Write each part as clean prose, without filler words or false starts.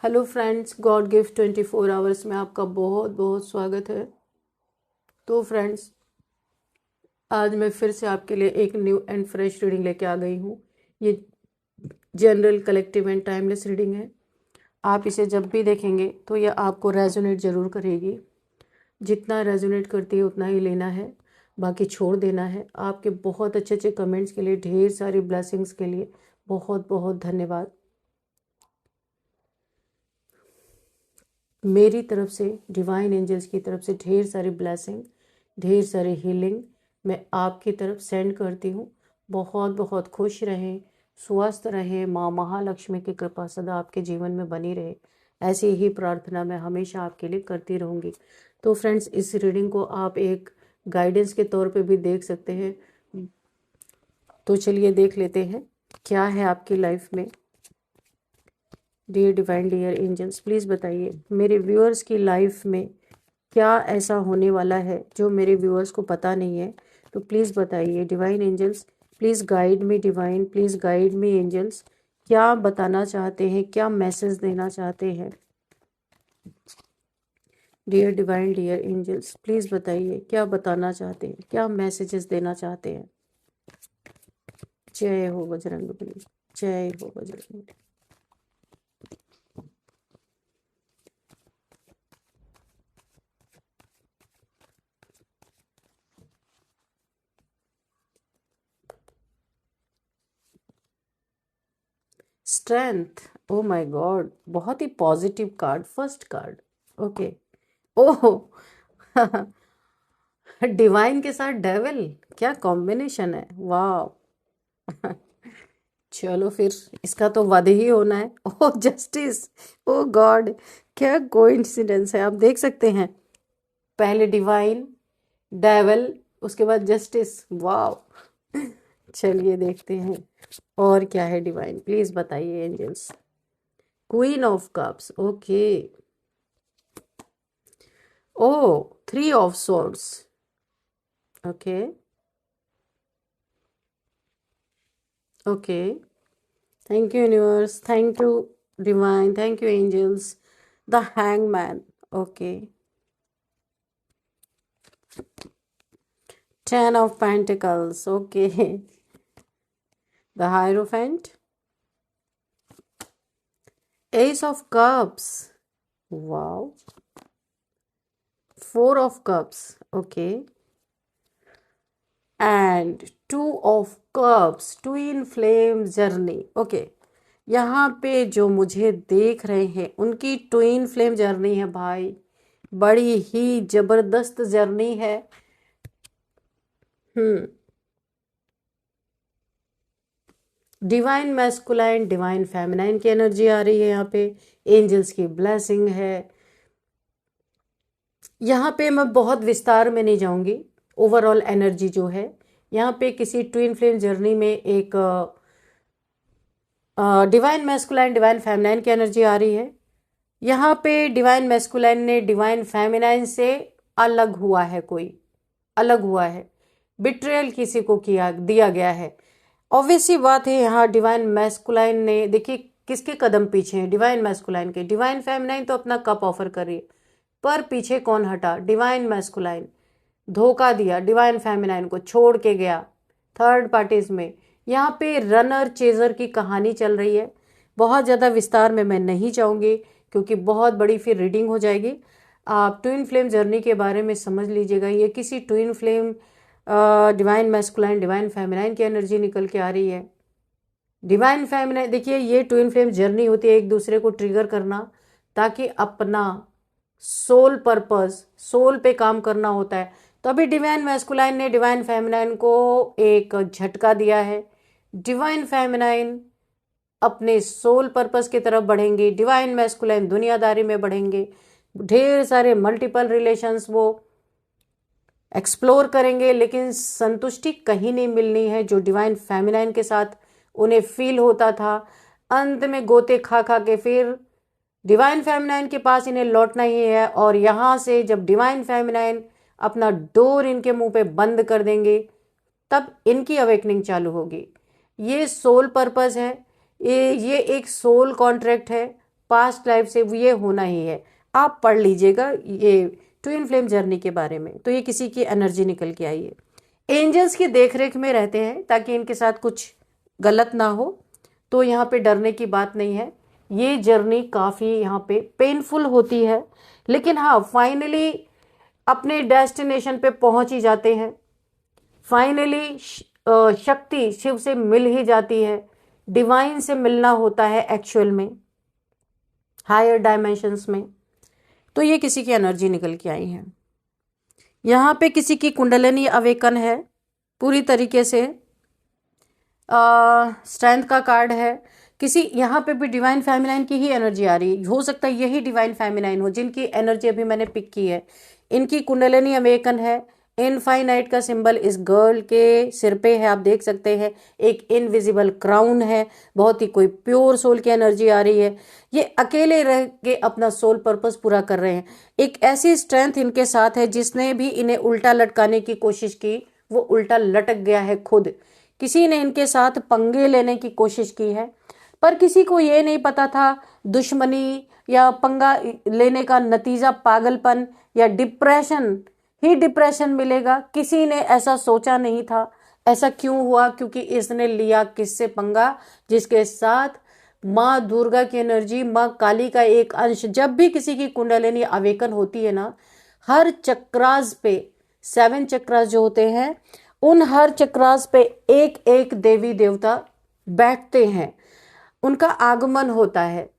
Hello friends, God gift 24 hours में आपका बहुत बहुत स्वागत है। तो फ्रेंड्स, आज मैं फिर से आपके लिए एक न्यू एंड फ्रेश रीडिंग लेके आ गई हूँ। ये general, collective and timeless reading है। आप इसे जब भी देखेंगे तो यह आपको रेजोनेट ज़रूर करेगी। जितना रेजोनेट करती है उतना ही लेना है, बाकी छोड़ देना है। आपके बहुत अच्छे अच्छे कमेंट्स के लिए, ढेर सारी ब्लेसिंग्स के लिए बहुत बहुत धन्यवाद। मेरी तरफ से, डिवाइन एंजल्स की तरफ से ढेर सारी ब्लेसिंग, ढेर सारी हीलिंग मैं आपकी तरफ सेंड करती हूँ। बहुत बहुत खुश रहें, स्वस्थ रहें, माँ महालक्ष्मी की कृपा सदा आपके जीवन में बनी रहे, ऐसी ही प्रार्थना मैं हमेशा आपके लिए करती रहूँगी। तो फ्रेंड्स, इस रीडिंग को आप एक गाइडेंस के तौर पे भी देख सकते हैं। तो चलिए देख लेते हैं क्या है आपकी लाइफ में। Dear divine, dear angels, please बताइए मेरे व्यूअर्स की लाइफ में क्या ऐसा होने वाला है जो मेरे व्यूअर्स को पता नहीं है। तो प्लीज़ बताइए divine angels, please guide me divine, please guide me angels. क्या बताना चाहते हैं, क्या मैसेज देना चाहते हैं। Dear divine, dear angels, please बताइए क्या बताना चाहते हैं, क्या मैसेजेस देना चाहते हैं। जय हो बजरंगबली, जय हो Bajrangbali. Strength, oh my god, बहुत ही positive card, first card. Okay. Oh divine के साथ डेविल, क्या कॉम्बिनेशन है, वाह। चलो फिर, इसका तो वध ही होना है। ओ जस्टिस, ओ गॉड, क्या कोइंसिडेंस है। आप देख सकते हैं, पहले डिवाइन, डेविल, उसके बाद जस्टिस, वाह। चलिए देखते हैं और क्या है। डिवाइन प्लीज बताइए angels. Queen of cups, okay. Oh, 3 of swords, okay okay. Thank you universe, thank you divine, thank you angels. The hangman, okay. 10 of Pentacles, okay. The Hierophant, Ace of Cups, wow. 4 of Cups, okay. And 2 of Cups, Twin Flame Journey, okay. यहाँ पे जो मुझे देख रहे हैं उनकी twin flame journey है भाई, बड़ी ही जबरदस्त जर्नी है। डिवाइन मैस्कुलाइन, डिवाइन फेमिनाइन की एनर्जी आ रही है यहाँ पे। एंजल्स की ब्लेसिंग है। यहाँ पे मैं बहुत विस्तार में नहीं जाऊंगी। ओवरऑल एनर्जी जो है यहाँ पे, किसी ट्विन फ्लेम जर्नी में एक डिवाइन मैस्कुलाइन, डिवाइन फेमिनाइन की एनर्जी आ रही है। यहाँ पे डिवाइन मैस्कुलाइन ने डिवाइन फेमिनाइन से अलग हुआ है, कोई अलग हुआ है, बिट्रेयल किसी को किया दिया गया है। ऑब्वियसली बात है, यहाँ डिवाइन मैस्कुलाइन ने, देखिए किसके कदम पीछे हैं, डिवाइन मैस्कुलाइन के। डिवाइन फेमिनाइन तो अपना कप ऑफर कर रही है, पर पीछे कौन हटा, डिवाइन मैस्कुलाइन। धोखा दिया, डिवाइन फेमिनाइन को छोड़ के गया थर्ड पार्टीज में। यहाँ पे रनर चेजर की कहानी चल रही है। बहुत ज़्यादा विस्तार में मैं नहीं जाऊंगी क्योंकि बहुत बड़ी फिर रीडिंग हो जाएगी। आप ट्विन फ्लेम जर्नी के बारे में समझ लीजिएगा। ये किसी twin flame, divine masculine, divine feminine की एनर्जी निकल के आ रही है। डिवाइन फेमिनाइन, देखिए ये ट्विन फ्लेम जर्नी होती है एक दूसरे को ट्रिगर करना, ताकि अपना सोल पर्पस, सोल पे काम करना होता है। तो अभी डिवाइन मैस्कुलाइन ने डिवाइन फेमिनाइन को एक झटका दिया है। डिवाइन फेमिनाइन अपने सोल पर्पस की तरफ बढ़ेंगे, डिवाइन मैस्कुलाइन दुनियादारी में बढ़ेंगे। ढेर सारे मल्टीपल रिलेशंस वो एक्सप्लोर करेंगे, लेकिन संतुष्टि कहीं नहीं मिलनी है जो डिवाइन फेमिनाइन के साथ उन्हें फील होता था। अंत में गोते खा खा के फिर डिवाइन फेमिनाइन के पास इन्हें लौटना ही है। और यहाँ से जब डिवाइन फेमिनाइन अपना डोर इनके मुंह पे बंद कर देंगे, तब इनकी अवेकनिंग चालू होगी। ये सोल पर्पस है, ये एक सोल कॉन्ट्रैक्ट है। पास्ट लाइफ से ये होना ही है। आप पढ़ लीजिएगा ये ट्विन फ्लेम जर्नी के बारे में। तो ये किसी की एनर्जी निकल के आई है। एंजल्स की देखरेख में रहते हैं ताकि इनके साथ कुछ गलत ना हो, तो यहाँ पे डरने की बात नहीं है। ये जर्नी काफ़ी यहाँ पे पेनफुल होती है, लेकिन हाँ फाइनली अपने डेस्टिनेशन पे पहुंच ही जाते हैं। फाइनली शक्ति शिव से मिल ही जाती है, डिवाइन से मिलना होता है एक्चुअल में, हायर डायमेंशंस में। तो ये किसी की एनर्जी निकल के आई है। यहाँ पे किसी की कुंडलिनी अवेकन है पूरी तरीके से, स्ट्रेंथ का कार्ड है। किसी यहाँ पे भी डिवाइन फेमिनाइन की ही एनर्जी आ रही है। हो सकता है यही डिवाइन फेमिनाइन हो जिनकी एनर्जी अभी मैंने पिक की है। इनकी कुंडलिनी अवेकन है। इनफाइनाइट का सिंबल इस गर्ल के सिर पे है, आप देख सकते हैं। एक इनविजिबल क्राउन है। बहुत ही कोई प्योर सोल की एनर्जी आ रही है। ये अकेले रह के अपना सोल पर्पस पूरा कर रहे हैं। एक ऐसी स्ट्रेंथ इनके साथ है जिसने भी इन्हें उल्टा लटकाने की कोशिश की वो उल्टा लटक गया है खुद। किसी ने इनके साथ पंगे लेने की कोशिश की है, पर किसी को ये नहीं पता था दुश्मनी या पंगा लेने का नतीजा पागलपन या डिप्रेशन ही डिप्रेशन मिलेगा। किसी ने ऐसा सोचा नहीं था। ऐसा क्यों हुआ? क्योंकि इसने लिया किससे पंगा? जिसके साथ माँ दुर्गा की एनर्जी, माँ काली का एक अंश। जब भी किसी की कुंडलिनी अवेकन होती है ना, हर चक्रास पे 7 चक्रास जो होते हैं, उन हर चक्रास पे एक एक देवी देवता बैठते हैं, उनका आगमन होता है।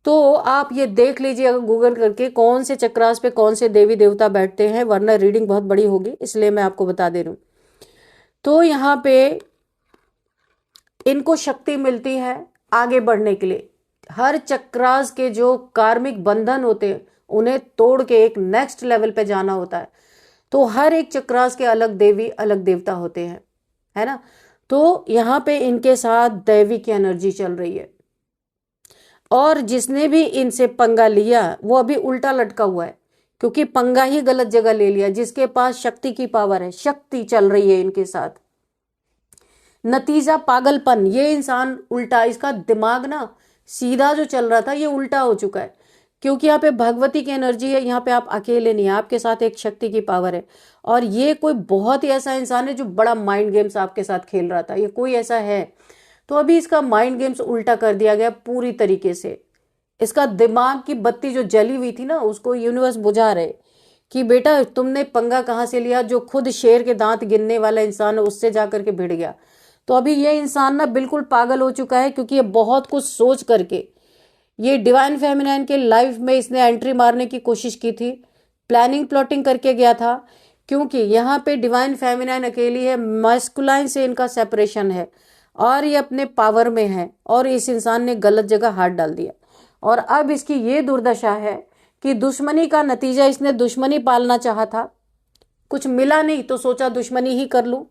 तो आप ये देख लीजिए अगर गूगल करके कौन से चक्रास पे कौन से देवी देवता बैठते हैं, वरना रीडिंग बहुत बड़ी होगी, इसलिए मैं आपको बता दे रही हूँ। तो यहाँ पे इनको शक्ति मिलती है आगे बढ़ने के लिए। हर चक्रास के जो कार्मिक बंधन होते हैं उन्हें तोड़ के एक नेक्स्ट लेवल पे जाना होता है। तो हर एक चक्रास के अलग देवी अलग देवता होते हैं, है ना। तो यहाँ पे इनके साथ देवी की एनर्जी चल रही है, और जिसने भी इनसे पंगा लिया वो अभी उल्टा लटका हुआ है, क्योंकि पंगा ही गलत जगह ले लिया। जिसके पास शक्ति की पावर है, शक्ति चल रही है इनके साथ, नतीजा पागलपन। ये इंसान उल्टा, इसका दिमाग ना सीधा जो चल रहा था ये उल्टा हो चुका है, क्योंकि यहाँ पे भगवती की एनर्जी है। यहाँ पे आप अकेले नहीं, आपके साथ एक शक्ति की पावर है। और ये कोई बहुत ही ऐसा इंसान है जो बड़ा माइंड गेम्स आपके साथ खेल रहा था, ये कोई ऐसा है। तो अभी इसका माइंड गेम्स उल्टा कर दिया गया पूरी तरीके से। इसका दिमाग की बत्ती जो जली हुई थी ना, उसको यूनिवर्स बुझा रहे कि बेटा तुमने पंगा कहाँ से लिया। जो खुद शेर के दांत गिनने वाला इंसान है उससे जाकर के भिड़ गया। तो अभी ये इंसान ना बिल्कुल पागल हो चुका है, क्योंकि ये बहुत कुछ सोच करके ये डिवाइन फेमिनाइन के लाइफ में इसने एंट्री मारने की कोशिश की थी, प्लानिंग प्लॉटिंग करके गया था। क्योंकि यहाँ पे डिवाइन फेमिनाइन अकेली है, मैस्कुलाइन से इनका सेपरेशन है और ये अपने पावर में है, और इस इंसान ने गलत जगह हाथ डाल दिया। और अब इसकी ये दुर्दशा है कि दुश्मनी का नतीजा, इसने दुश्मनी पालना चाहा था, कुछ मिला नहीं तो सोचा दुश्मनी ही कर लूं,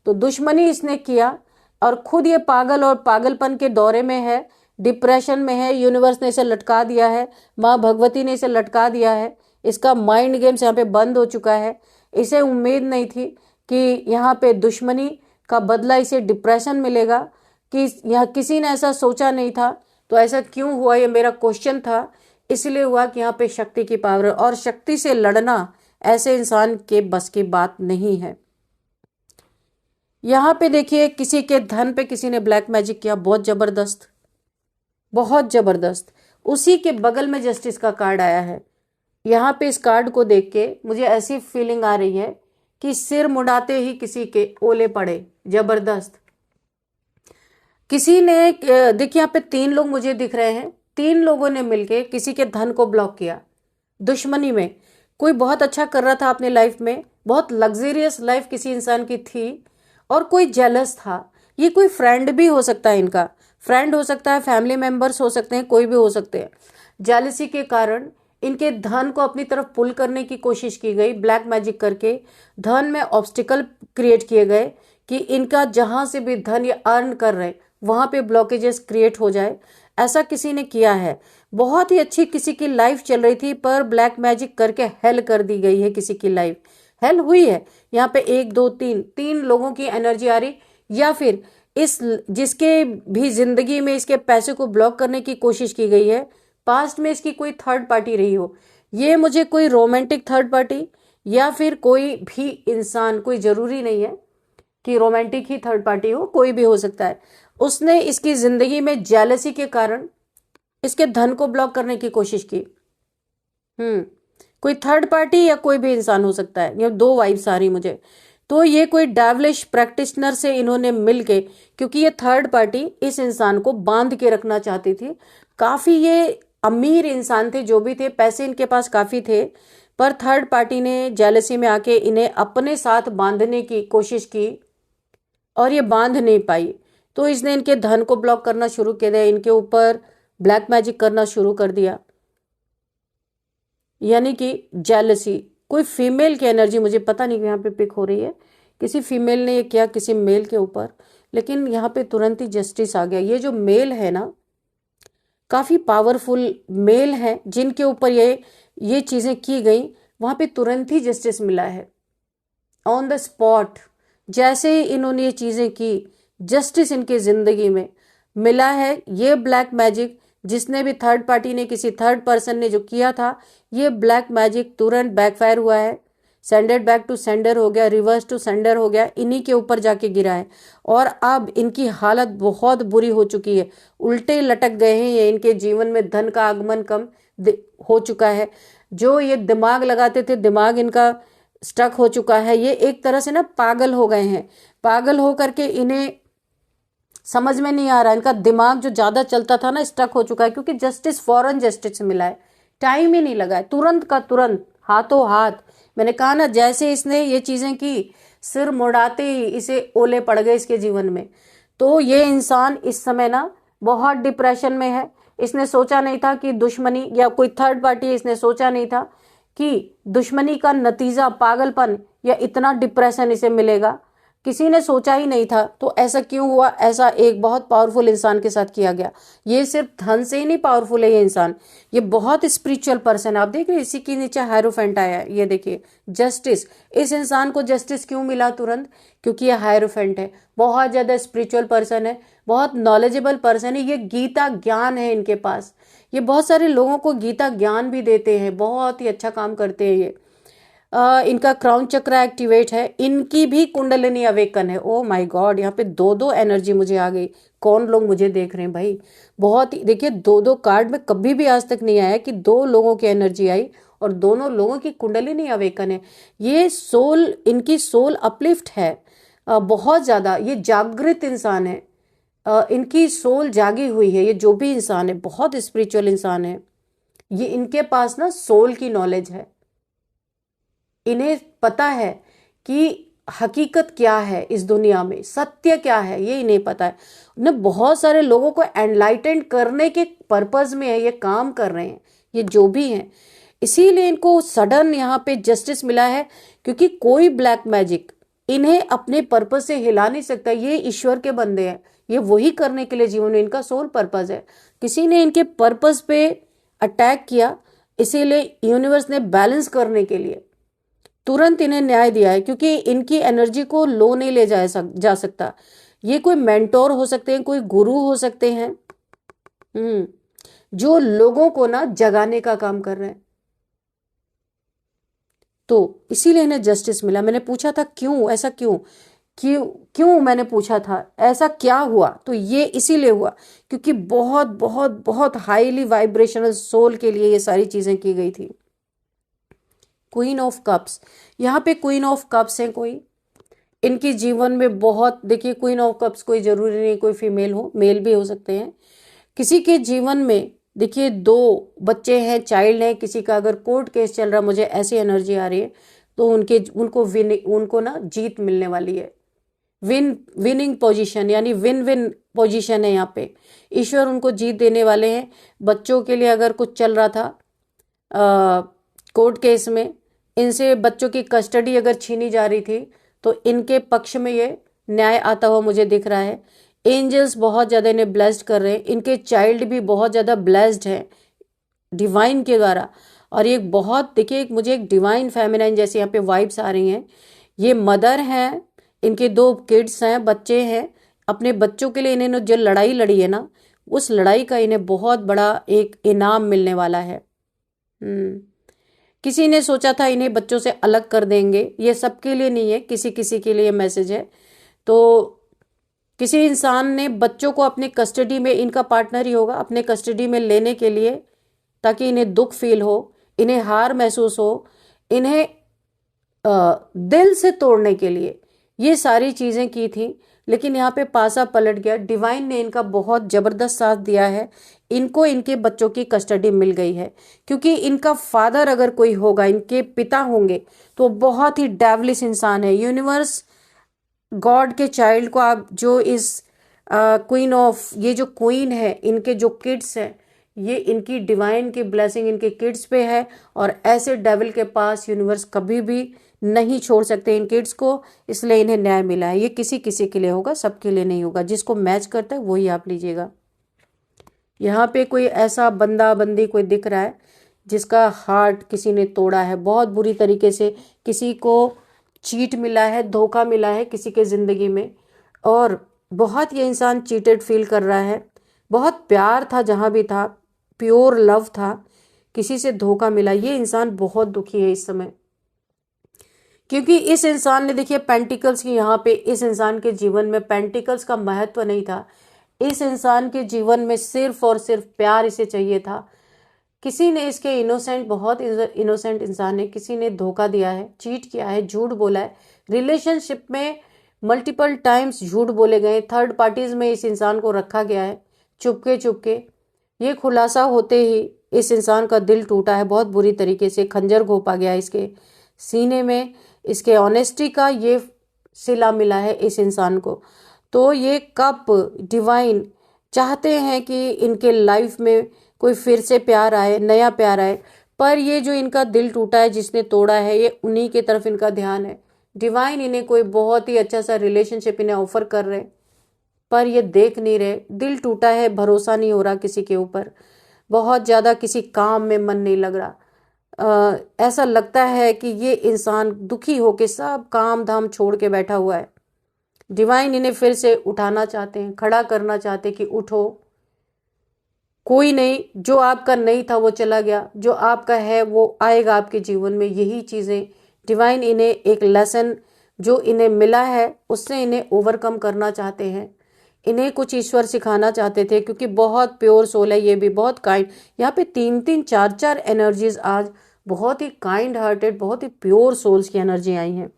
तो दुश्मनी इसने किया। और खुद ये पागल और पागलपन के दौरे में है, डिप्रेशन में है। यूनिवर्स ने इसे लटका दिया है, माँ भगवती ने इसे लटका दिया है। इसका माइंड गेम्स यहाँ पे बंद हो चुका है। इसे उम्मीद नहीं थी कि यहाँ पे दुश्मनी का बदला इसे डिप्रेशन मिलेगा, कि यहाँ किसी ने ऐसा सोचा नहीं था। तो ऐसा क्यों हुआ, ये मेरा क्वेश्चन था। इसलिए हुआ कि यहाँ पे शक्ति की पावर, और शक्ति से लड़ना ऐसे इंसान के बस की बात नहीं है। यहाँ पे देखिए किसी के धन पे किसी ने ब्लैक मैजिक किया, बहुत जबरदस्त, बहुत जबरदस्त। उसी के बगल में जस्टिस का कार्ड आया है। यहाँ पे इस कार्ड को देख के मुझे ऐसी फीलिंग आ रही है कि सिर मुड़ाते ही किसी के ओले पड़े, जबरदस्त। किसी ने, देखिए यहाँ पे 3 लोग मुझे दिख रहे हैं। 3 लोगों ने मिलके किसी के धन को ब्लॉक किया दुश्मनी में। कोई बहुत अच्छा कर रहा था अपने लाइफ में, बहुत लग्जरियस लाइफ किसी इंसान की थी, और कोई जेलस था। ये कोई फ्रेंड भी हो सकता है, इनका फ्रेंड हो सकता है, फैमिली मेंबर्स हो सकते हैं, कोई भी हो सकते हैं। जेलसी के कारण इनके धन को अपनी तरफ पुल करने की कोशिश की गई, ब्लैक मैजिक करके धन में ऑब्स्टिकल क्रिएट किए गए कि इनका जहां से भी धन ये अर्न कर रहे वहां पे ब्लॉकेजेस क्रिएट हो जाए। ऐसा किसी ने किया है। बहुत ही अच्छी किसी की लाइफ चल रही थी, पर ब्लैक मैजिक करके हेल कर दी गई है। किसी की लाइफ हेल हुई है। यहाँ पे 1 2 3 लोगों की एनर्जी आ रही, या फिर इस जिसके भी जिंदगी में इसके पैसे को ब्लॉक करने की कोशिश की गई है, पास्ट में इसकी कोई थर्ड पार्टी रही हो। ये मुझे कोई रोमांटिक थर्ड पार्टी या फिर कोई भी इंसान, कोई जरूरी नहीं है कि रोमांटिक ही थर्ड पार्टी हो, कोई भी हो सकता है। उसने इसकी जिंदगी में जेलसी के कारण इसके धन को ब्लॉक करने की कोशिश की। कोई थर्ड पार्टी या कोई भी इंसान हो सकता है। ये दो वाइब्स आ रही मुझे। तो ये कोई डेविलिश प्रैक्टिशनर से इन्होंने मिलके, क्योंकि ये थर्ड पार्टी इस इंसान को बांध के रखना चाहती थी। काफी ये अमीर इंसान थे, जो भी थे, पैसे इनके पास काफी थे, पर थर्ड पार्टी ने जेलसी में आके इन्हें अपने साथ बांधने की कोशिश की और ये बांध नहीं पाई। तो इसने इनके धन को ब्लॉक करना शुरू कर दिया, इनके ऊपर ब्लैक मैजिक करना शुरू कर दिया, यानी कि जेलसी। कोई फीमेल की एनर्जी, मुझे पता नहीं यहाँ पे पिक हो रही है, किसी फीमेल ने ये किया किसी मेल के ऊपर, लेकिन यहाँ पे तुरंत ही जस्टिस आ गया। ये जो मेल है ना, काफी पावरफुल मेल है, जिनके ऊपर ये चीजें की गई, वहां पे तुरंत ही जस्टिस मिला है ऑन द स्पॉट। जैसे ही इन्होंने ये चीजें की, जस्टिस इनकी जिंदगी में मिला है। ये ब्लैक मैजिक जिसने भी थर्ड पार्टी ने, किसी थर्ड पर्सन ने जो किया था, ये ब्लैक मैजिक तुरंत बैकफायर हुआ है। सेंडेड बैक टू सेंडर हो गया, रिवर्स टू सेंडर हो गया, इन्हीं के ऊपर जाके गिरा है। और अब इनकी हालत बहुत बुरी हो चुकी है, उल्टे लटक गए हैं ये। इनके जीवन में धन का आगमन कम हो चुका है। जो ये दिमाग लगाते थे, दिमाग इनका स्टक हो चुका है। ये एक तरह से ना पागल हो गए हैं। पागल हो करके इन्हें समझ में नहीं आ रहा, इनका दिमाग जो ज्यादा चलता था ना, स्टक हो चुका है, क्योंकि जस्टिस फौरन जस्टिस मिला है, टाइम ही नहीं लगा है, तुरंत का तुरंत, हाथों हाथ। मैंने कहा ना, जैसे इसने ये चीजें की, सिर मुड़ाते ही इसे ओले पड़ गए इसके जीवन में। तो ये इंसान इस समय ना बहुत डिप्रेशन में है। इसने सोचा नहीं था कि दुश्मनी या कोई थर्ड पार्टी, इसने सोचा नहीं था कि दुश्मनी का नतीजा पागलपन या इतना डिप्रेशन इसे मिलेगा। किसी ने सोचा ही नहीं था। तो ऐसा क्यों हुआ? ऐसा एक बहुत पावरफुल इंसान के साथ किया गया। ये सिर्फ धन से ही नहीं पावरफुल है ये इंसान, ये बहुत स्पिरिचुअल पर्सन है। आप देखिए इसी के नीचे हायरोफेंट आया है, ये देखिए जस्टिस। इस इंसान को जस्टिस क्यों मिला तुरंत? क्योंकि ये हायरोफेंट है, बहुत ज्यादा स्पिरिचुअल पर्सन है, बहुत नॉलेजेबल पर्सन है। ये गीता ज्ञान है इनके पास। ये बहुत सारे लोगों को गीता ज्ञान भी देते हैं, बहुत ही अच्छा काम करते हैं ये। इनका क्राउन चक्र एक्टिवेट है, इनकी भी कुंडलिनी अवेकन है। ओ माय गॉड, यहाँ पे दो दो एनर्जी मुझे आ गई। कौन लोग मुझे देख रहे हैं भाई? बहुत ही देखिए, दो दो कार्ड में कभी भी आज तक नहीं आया कि दो लोगों की एनर्जी आई और दोनों लोगों की कुंडलिनी अवेकन है। ये सोल, इनकी सोल अपलिफ्ट है बहुत ज्यादा। ये जागृत इंसान है, इनकी सोल जागी हुई है। ये जो भी इंसान है बहुत स्पिरिचुअल इंसान है। ये इनके पास ना सोल की नॉलेज है, इन्हें पता है कि हकीकत क्या है इस दुनिया में, सत्य क्या है, ये इन्हें पता है। उन्हें बहुत सारे लोगों को एनलाइटन करने के पर्पज में है ये काम कर रहे हैं, ये जो भी हैं। इसीलिए इनको सडन यहाँ पे जस्टिस मिला है, क्योंकि कोई ब्लैक मैजिक इन्हें अपने पर्पज से हिला नहीं सकता। ये ईश्वर के बंदे हैं, ये वही करने के लिए जीवन में इनका सोल पर्पज है। किसी ने इनके पर्पज पे अटैक किया, इसीलिए यूनिवर्स ने बैलेंस करने के लिए तुरंत इन्हें न्याय दिया है, क्योंकि इनकी एनर्जी को लो नहीं ले जा सकता। ये कोई मेंटोर हो सकते हैं, कोई गुरु हो सकते हैं, जो लोगों को ना जगाने का काम कर रहे हैं। तो इसीलिए इन्हें जस्टिस मिला। मैंने पूछा था क्यों, ऐसा क्यों क्यों क्यों मैंने पूछा था ऐसा क्या हुआ, तो ये इसीलिए हुआ क्योंकि बहुत बहुत बहुत हाईली वाइब्रेशनल सोल के लिए ये सारी चीजें की गई थी। क्वीन ऑफ कप्स, यहाँ पे क्वीन ऑफ कप्स है कोई इनके जीवन में बहुत। देखिए क्वीन ऑफ कप्स कोई जरूरी नहीं कोई फीमेल हो, मेल भी हो सकते हैं। किसी के जीवन में देखिए दो बच्चे हैं, चाइल्ड है, किसी का अगर कोर्ट केस चल रहा, मुझे ऐसी एनर्जी आ रही है, तो उनको ना जीत मिलने वाली है। विनिंग पोजीशन, यानी विन विन पोजीशन है यहाँ पे। ईश्वर उनको जीत देने वाले हैं। बच्चों के लिए अगर कुछ चल रहा था कोर्ट केस में, इनसे बच्चों की कस्टडी अगर छीनी जा रही थी, तो इनके पक्ष में ये न्याय आता हुआ मुझे दिख रहा है। एंजल्स बहुत ज्यादा इन्हें ब्लेस्ड कर रहे हैं, इनके चाइल्ड भी बहुत ज्यादा ब्लेस्ड हैं डिवाइन के द्वारा। और ये बहुत, देखिए मुझे एक डिवाइन फेमिनाइन जैसे यहाँ पे वाइब्स आ रही हैं। ये मदर हैं, इनके दो किड्स हैं, बच्चे हैं। अपने बच्चों के लिए इन्होंने जो लड़ाई लड़ी है ना, उस लड़ाई का इन्हें बहुत बड़ा एक इनाम मिलने वाला है। किसी ने सोचा था इन्हें बच्चों से अलग कर देंगे, ये सबके लिए नहीं है, किसी किसी के लिए मैसेज है। तो किसी इंसान ने बच्चों को अपनी कस्टडी में, इनका पार्टनर ही होगा, अपने कस्टडी में लेने के लिए, ताकि इन्हें दुख फील हो, इन्हें हार महसूस हो, इन्हें दिल से तोड़ने के लिए ये सारी चीजें की थी। लेकिन यहाँ पे पासा पलट गया, डिवाइन ने इनका बहुत जबरदस्त साथ दिया है, इनको इनके बच्चों की कस्टडी मिल गई है। क्योंकि इनका फादर अगर कोई होगा, इनके पिता होंगे, तो बहुत ही डेवलिश इंसान है। यूनिवर्स गॉड के चाइल्ड को आप जो इस क्वीन ऑफ, ये जो क्वीन है, इनके जो किड्स हैं, ये इनकी डिवाइन की ब्लेसिंग इनके किड्स पे है। और ऐसे डेविल के पास यूनिवर्स कभी भी नहीं छोड़ सकते इन किड्स को, इसलिए इन्हें न्याय मिला है। ये किसी किसी के लिए होगा, सबके लिए नहीं होगा। जिसको मैच करता है वही आप लीजिएगा। यहाँ पे कोई ऐसा बंदा बंदी कोई दिख रहा है जिसका हार्ट किसी ने तोड़ा है बहुत बुरी तरीके से, किसी को चीट मिला है, धोखा मिला है किसी के जिंदगी में, और बहुत ये इंसान चीटेड फील कर रहा है। बहुत प्यार था जहां भी था, प्योर लव था, किसी से धोखा मिला। ये इंसान बहुत दुखी है इस समय, क्योंकि इस इंसान ने, देखिए पेंटिकल्स की यहाँ पे, इस इंसान के जीवन में पेंटिकल्स का महत्व नहीं था। इस इंसान के जीवन में सिर्फ और सिर्फ प्यार इसे चाहिए था। किसी ने इसके इनोसेंट, बहुत इनोसेंट इंसान है, किसी ने धोखा दिया है, चीट किया है, झूठ बोला है। रिलेशनशिप में मल्टीपल टाइम्स झूठ बोले गए, थर्ड पार्टीज में इस इंसान को रखा गया है चुपके चुपके। ये खुलासा होते ही इस इंसान का दिल टूटा है बहुत बुरी तरीके से, खंजर घोंपा गया इसके सीने में। इसके ऑनेस्टी का ये सिला मिला है इस इंसान को। तो ये कप डिवाइन चाहते हैं कि इनके लाइफ में कोई फिर से प्यार आए, नया प्यार आए, पर ये जो इनका दिल टूटा है, जिसने तोड़ा है, ये उन्हीं की तरफ इनका ध्यान है। डिवाइन इन्हें कोई बहुत ही अच्छा सा रिलेशनशिप इन्हें ऑफर कर रहे, पर ये देख नहीं रहे। दिल टूटा है, भरोसा नहीं हो रहा किसी के ऊपर, बहुत ज्यादा किसी काम में मन नहीं लग रहा। ऐसा लगता है कि ये इंसान दुखी होके सब काम धाम छोड़ के बैठा हुआ है। डिवाइन इन्हें फिर से उठाना चाहते हैं, खड़ा करना चाहते हैं कि उठो, कोई नहीं, जो आपका नहीं था वो चला गया, जो आपका है वो आएगा आपके जीवन में। यही चीजें डिवाइन इन्हें एक लेसन जो इन्हें मिला है उससे इन्हें ओवरकम करना चाहते हैं। इन्हें कुछ ईश्वर सिखाना चाहते थे, क्योंकि बहुत प्योर सोल है, ये भी बहुत काइंड। यहाँ पे 3-3, 4-4 एनर्जीज आज बहुत ही काइंड हार्टेड, बहुत ही प्योर सोल्स की एनर्जी आई हैं।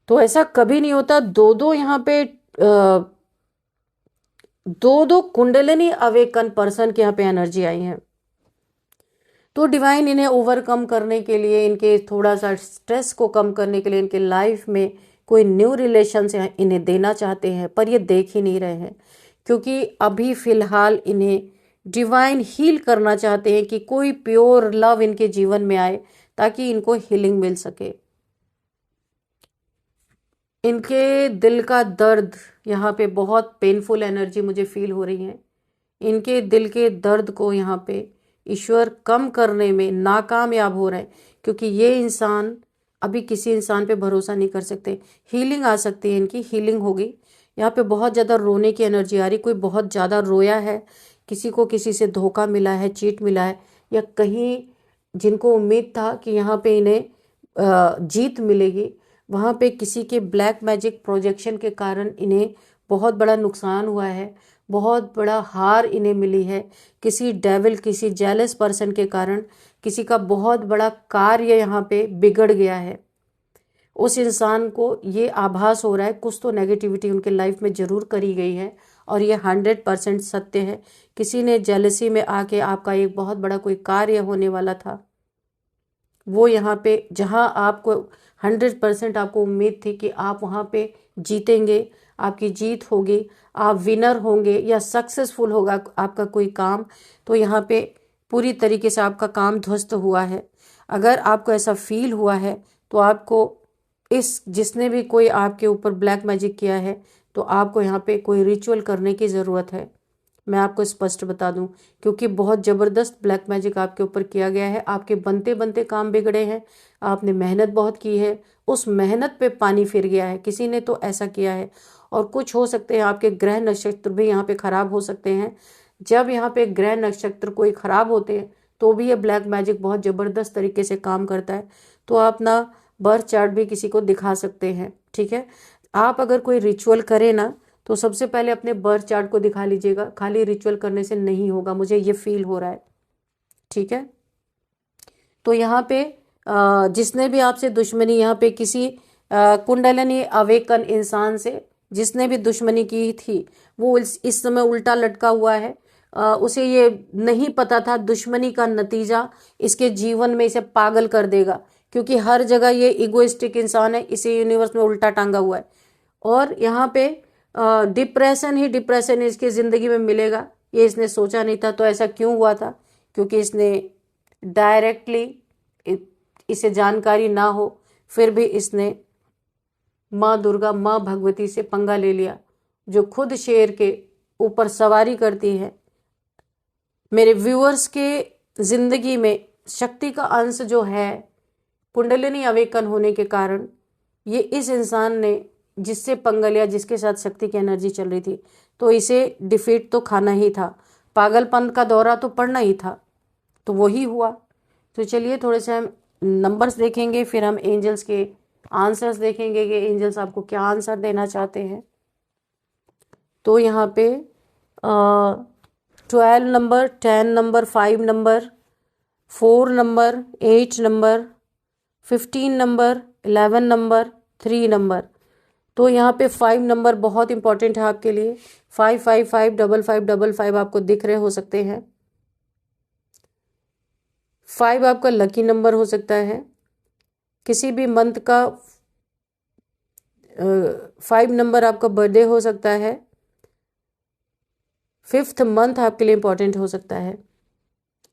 तो ऐसा कभी नहीं होता। दो यहाँ पे दो कुंडलिनी अवेकन पर्सन के यहाँ पे एनर्जी आई है। तो डिवाइन इन्हें ओवरकम करने के लिए, इनके थोड़ा सा स्ट्रेस को कम करने के लिए, इनके लाइफ में कोई न्यू रिलेशन से इन्हें देना चाहते हैं, पर ये देख ही नहीं रहे हैं। क्योंकि अभी फिलहाल इन्हें डिवाइन हील करना चाहते हैं कि कोई प्योर लव इनके जीवन में आए, ताकि इनको हीलिंग मिल सके। इनके दिल का दर्द, यहाँ पे बहुत पेनफुल एनर्जी मुझे फील हो रही है। इनके दिल के दर्द को यहाँ पे ईश्वर कम करने में नाकामयाब हो रहे हैं, क्योंकि ये इंसान अभी किसी इंसान पे भरोसा नहीं कर सकते। हीलिंग आ सकती है, इनकी हीलिंग होगी। यहाँ पे बहुत ज़्यादा रोने की एनर्जी आ रही, कोई बहुत ज़्यादा रोया है, किसी को किसी से धोखा मिला है, चीट मिला है, या कहीं जिनको उम्मीद था कि यहाँ पे इन्हें जीत मिलेगी, वहाँ पे किसी के ब्लैक मैजिक प्रोजेक्शन के कारण इन्हें बहुत बड़ा नुकसान हुआ है, बहुत बड़ा हार इन्हें मिली है। किसी डेविल, किसी जेलस पर्सन के कारण किसी का बहुत बड़ा कार्य यहाँ पे बिगड़ गया है। उस इंसान को ये आभास हो रहा है कुछ तो नेगेटिविटी उनके लाइफ में जरूर करी गई है, और ये 100% सत्य है। किसी ने जेलसी में आके, आपका एक बहुत बड़ा कोई कार्य होने वाला था, वो यहाँ पे जहाँ आपको 100% आपको उम्मीद थी कि आप वहाँ पे जीतेंगे, आपकी जीत होगी, आप विनर होंगे या सक्सेसफुल होगा आपका कोई काम, तो यहाँ पे पूरी तरीके से आपका काम ध्वस्त हुआ है। अगर आपको ऐसा फील हुआ है तो आपको जिसने भी कोई आपके ऊपर ब्लैक मैजिक किया है, तो आपको यहाँ पे कोई रिचुअल करने की ज़रूरत है। मैं आपको स्पष्ट बता दूं, क्योंकि बहुत ज़बरदस्त ब्लैक मैजिक आपके ऊपर किया गया है। आपके बनते बनते काम बिगड़े हैं, आपने मेहनत बहुत की है, उस मेहनत पे पानी फिर गया है, किसी ने तो ऐसा किया है। और कुछ हो सकते हैं आपके ग्रह नक्षत्र भी यहाँ पे खराब हो सकते हैं, जब यहाँ पे ग्रह नक्षत्र कोई खराब होते हैं तो भी ये ब्लैक मैजिक बहुत ज़बरदस्त तरीके से काम करता है। तो आप ना बर्थ चार्ट भी किसी को दिखा सकते हैं, ठीक है। आप अगर कोई रिचुअल करें ना तो सबसे पहले अपने बर्थ चार्ट को दिखा लीजिएगा, खाली रिचुअल करने से नहीं होगा, मुझे ये फील हो रहा है, ठीक है। तो यहाँ पे जिसने भी आपसे दुश्मनी, यहाँ पे किसी कुंडलिनी अवेकन इंसान से जिसने भी दुश्मनी की थी वो इस समय उल्टा लटका हुआ है। उसे ये नहीं पता था दुश्मनी का नतीजा इसके जीवन में इसे पागल कर देगा, क्योंकि हर जगह ये इगोइस्टिक इंसान है, इसे यूनिवर्स में उल्टा टांगा हुआ है। और यहाँ पे डिप्रेशन ही डिप्रेशन इसकी ज़िंदगी में मिलेगा, ये इसने सोचा नहीं था। तो ऐसा क्यों हुआ था? क्योंकि इसने डायरेक्टली इसे जानकारी ना हो फिर भी इसने माँ दुर्गा, माँ भगवती से पंगा ले लिया, जो खुद शेर के ऊपर सवारी करती है। मेरे व्यूअर्स के जिंदगी में शक्ति का अंश जो है कुंडलिनी अवेकन होने के कारण, ये इस इंसान ने जिससे पंगा लिया, जिसके साथ शक्ति की एनर्जी चल रही थी, तो इसे डिफीट तो खाना ही था, पागलपन का दौरा तो पड़ना ही था, तो वही हुआ। तो चलिए थोड़े से हम नंबर्स देखेंगे, फिर हम एंजल्स के आंसर्स देखेंगे कि एंजल्स आपको क्या आंसर देना चाहते हैं। तो यहाँ पे 12 number, 10 number, 5 number, 4 number, 8 number, 15 number, 11 number, 3 number. तो यहाँ पे 5 नंबर बहुत इंपॉर्टेंट है आपके लिए। 5555555 आपको दिख रहे हो सकते हैं। 5 आपका लकी नंबर हो सकता है। किसी भी मंथ का 5 नंबर आपका बर्थडे हो सकता है। 5th मंथ आपके लिए इंपॉर्टेंट हो सकता है।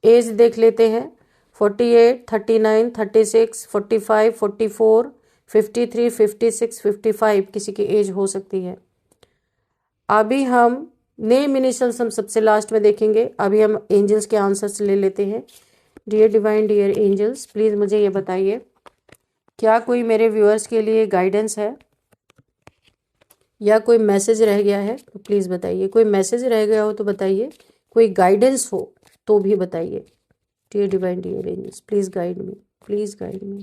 एज देख लेते हैं, 48, 39, 36, 45, 44, 53, 56, 55 किसी की एज हो सकती है। अभी हम नेम इनिशियल्स हम सबसे लास्ट में देखेंगे। अभी हम एंजल्स के आंसर्स ले लेते हैं। Dear divine, dear angels, please मुझे ये बताइए, क्या कोई मेरे व्यूअर्स के लिए गाइडेंस है या कोई मैसेज रह गया है? तो प्लीज़ बताइए। कोई मैसेज रह गया हो तो बताइए, कोई गाइडेंस हो तो भी बताइए। Dear divine, dear angels, please guide me, please guide me,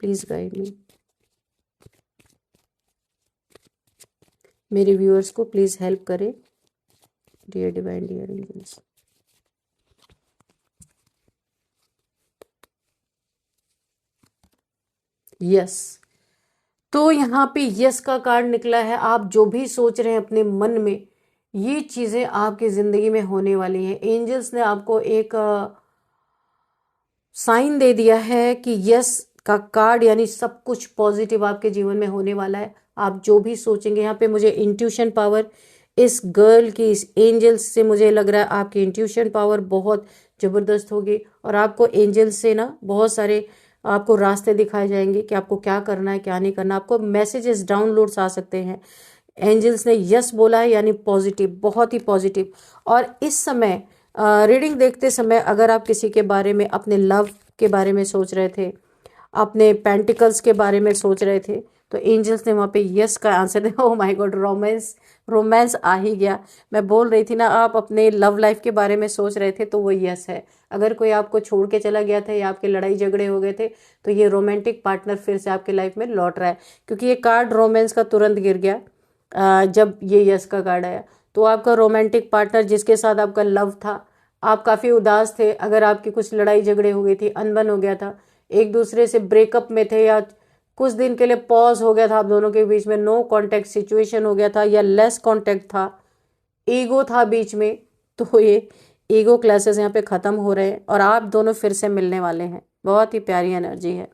please guide me. मेरे व्यूअर्स को प्लीज़ हेल्प करें। Dear divine, dear angels, yes. तो यहाँ पे यस का कार्ड निकला है। आप जो भी सोच रहे हैं अपने मन में, ये चीज़ें आपकी ज़िंदगी में होने वाली हैं। एंजल्स ने आपको एक साइन दे दिया है कि यस का कार्ड, यानी सब कुछ पॉजिटिव आपके जीवन में होने वाला है। आप जो भी सोचेंगे, यहाँ पे मुझे इंट्यूशन पावर इस गर्ल की, इस एंजल्स से मुझे लग रहा है आपकी इंट्यूशन पावर बहुत ज़बरदस्त होगी, और आपको एंजल्स से ना बहुत सारे आपको रास्ते दिखाए जाएंगे कि आपको क्या करना है, क्या नहीं करना। आपको मैसेजेस डाउनलोड्स आ सकते हैं। एंजल्स ने यस बोला है यानी पॉजिटिव, बहुत ही पॉजिटिव। और इस समय रीडिंग देखते समय अगर आप किसी के बारे में, अपने लव के बारे में सोच रहे थे, अपने पेंटिकल्स के बारे में सोच रहे थे, तो एंजल्स ने वहाँ पे यस का आंसर दिया। Oh my god, romance, romance आ ही गया। मैं बोल रही थी ना, आप अपने लव लाइफ के बारे में सोच रहे थे तो वो यस है। अगर कोई आपको छोड़ के चला गया था या आपके लड़ाई झगड़े हो गए थे, तो ये रोमांटिक पार्टनर फिर से आपके लाइफ में लौट रहा है, क्योंकि ये कार्ड रोमांस का तुरंत गिर गया जब ये यस का कार्ड आया। तो आपका रोमांटिक पार्टनर जिसके साथ आपका लव था, आप काफ़ी उदास थे, अगर आपकी कुछ लड़ाई झगड़े हो गई थी, अनबन हो गया था, एक दूसरे से ब्रेकअप में थे, या कुछ दिन के लिए पॉज हो गया था आप दोनों के बीच में, नो कांटेक्ट सिचुएशन हो गया था या लेस कांटेक्ट था, ईगो था बीच में, तो ये ईगो क्लासेस यहाँ पे ख़त्म हो रहे हैं और आप दोनों फिर से मिलने वाले हैं। बहुत ही प्यारी एनर्जी है।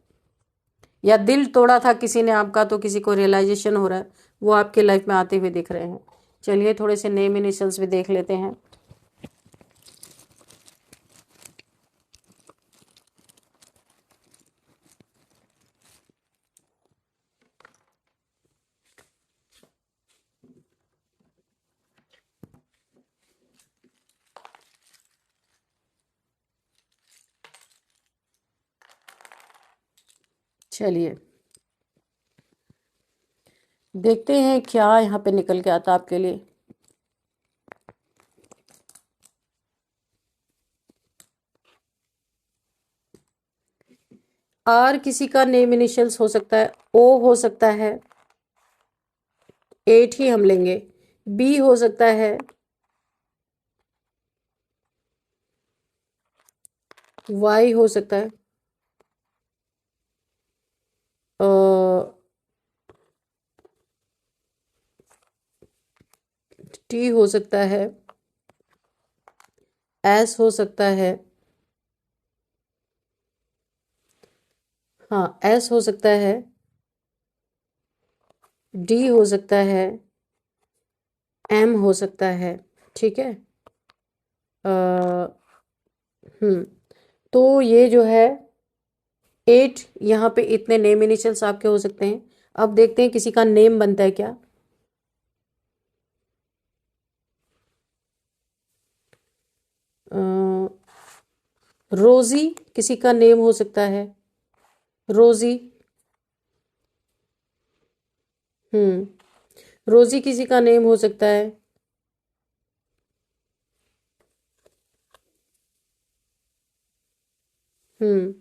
या दिल तोड़ा था किसी ने आपका, तो किसी को रियलाइजेशन हो रहा है, वो आपके लाइफ में आते हुए दिख रहे हैं। चलिए थोड़े से नेम इनिशियल्स भी देख लेते हैं। चलिए देखते हैं क्या यहाँ पे निकल के आता आपके लिए। आर किसी का नेम इनिशियल्स हो सकता है, ओ हो सकता है, 8 ही हम लेंगे। बी हो सकता है, वाई हो सकता है, टी हो सकता है, एस हो सकता है, हाँ एस हो सकता है, डी हो सकता है, एम हो सकता है। ठीक है। हम्म तो ये जो है 8, यहाँ पे इतने नेम इनिशियल्स आपके हो सकते हैं। अब देखते हैं किसी का नेम बनता है क्या। रोजी किसी का नेम हो सकता है, रोजी। रोजी किसी का नेम हो सकता है। हम्म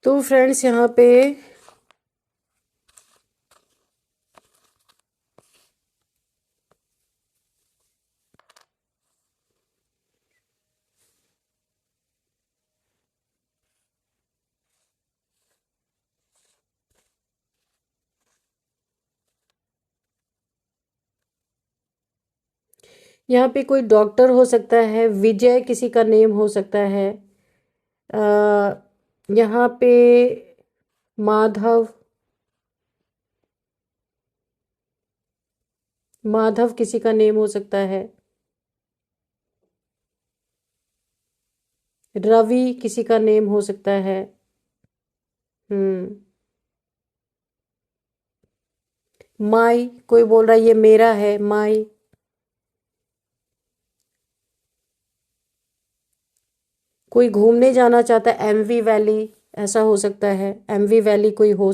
तो फ्रेंड्स यहाँ पे कोई डॉक्टर हो सकता है, विजय किसी का नेम हो सकता है। यहाँ पे माधव, माधव किसी का नेम हो सकता है। रवि किसी का नेम हो सकता है। हम्म माई, कोई बोल रहा है ये मेरा है, माई। कोई घूमने जाना चाहता है, एमवी वैली ऐसा हो सकता है, एमवी वैली कोई हो,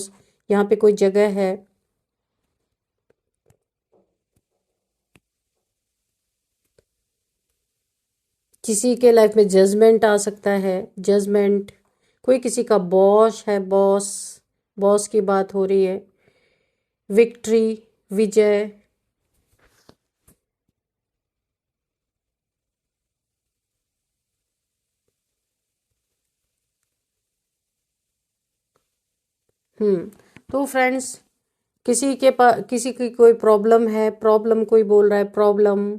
यहाँ पे कोई जगह है। किसी के लाइफ में जजमेंट आ सकता है, जजमेंट। कोई किसी का बॉस है, बॉस, बॉस की बात हो रही है। विक्ट्री, विजय। हम्म तो फ्रेंड्स, किसी की कोई प्रॉब्लम है, प्रॉब्लम कोई बोल रहा है, प्रॉब्लम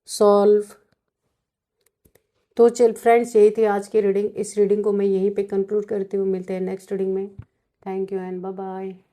सॉल्व। तो चल फ्रेंड्स, यही थी आज की रीडिंग। इस रीडिंग को मैं यहीं पे कंक्लूड करती हूँ। मिलते हैं नेक्स्ट रीडिंग में। Thank you and bye bye.